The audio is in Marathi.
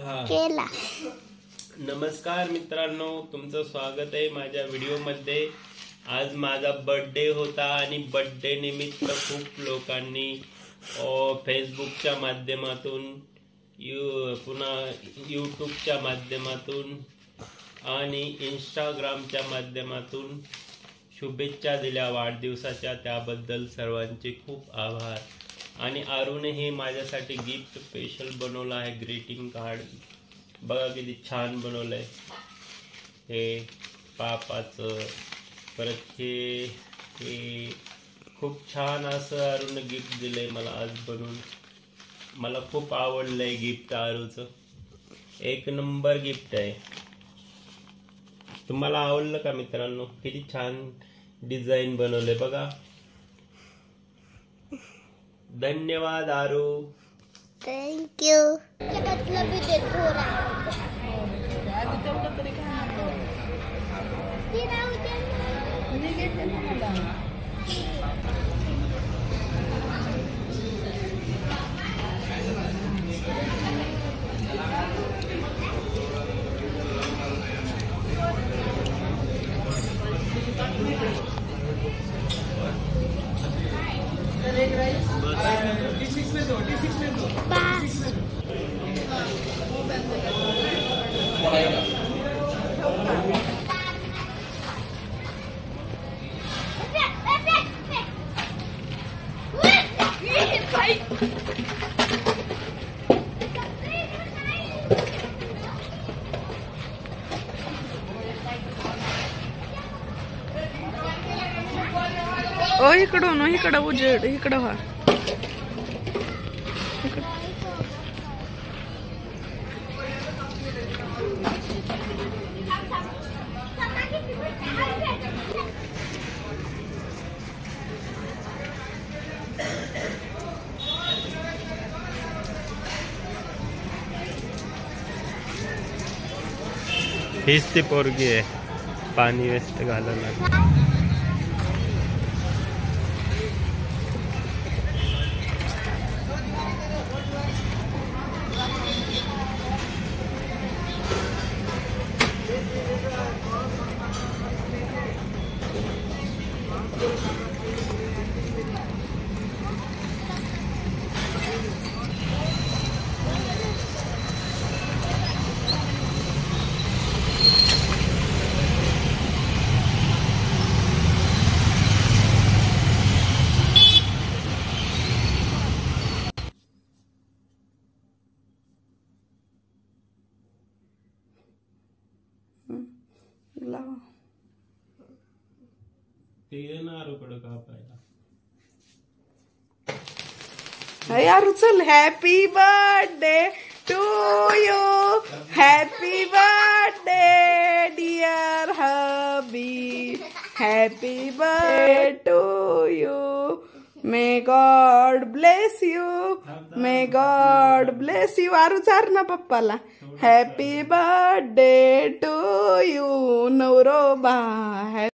केला। नमस्कार मित्रांनो, तुमचं स्वागत आहे माझ्या व्हिडिओमध्ये। आज माझा बर्थडे होता आणि बर्थडे निमित्त खूप लोकांनी फेसबुकच्या माध्यमातून पुन्हा यूट्यूबच्या माध्यमातून आणि इंस्टाग्रामच्या माध्यमातून शुभेच्छा दिल्या वाढदिवसाच्या। त्याबद्दल सर्वांचे खूप आभार। आणि आरुने माझ्यासाठी गिफ्ट स्पेशल बनवलं आहे, ग्रीटिंग कार्ड बघा किती छान बनवलंय। हे पापाचं परत हे खूप छान असं आरुने गिफ्ट दिलंय मला आज बनवून। मला खूप आवडलंय गिफ्ट, आरूचं एक नंबर गिफ्ट आहे। तुम्हाला आवडलं का मित्रांनो? किती छान डिझाइन बनवले बघा। धन्यवाद आरू, थैंक यू। ओ इकडून इकडं उजेड इकडं व्हा। हीच ती पोरगी आहे पाणी वेस्ट घालायला। यार चल, happy birthday to you, happy birthday dear hubby, happy birthday to you, may God bless you, may God bless you. आरू चार ना पप्पाला, हॅपी बर्थडे टू यू नवरोबा।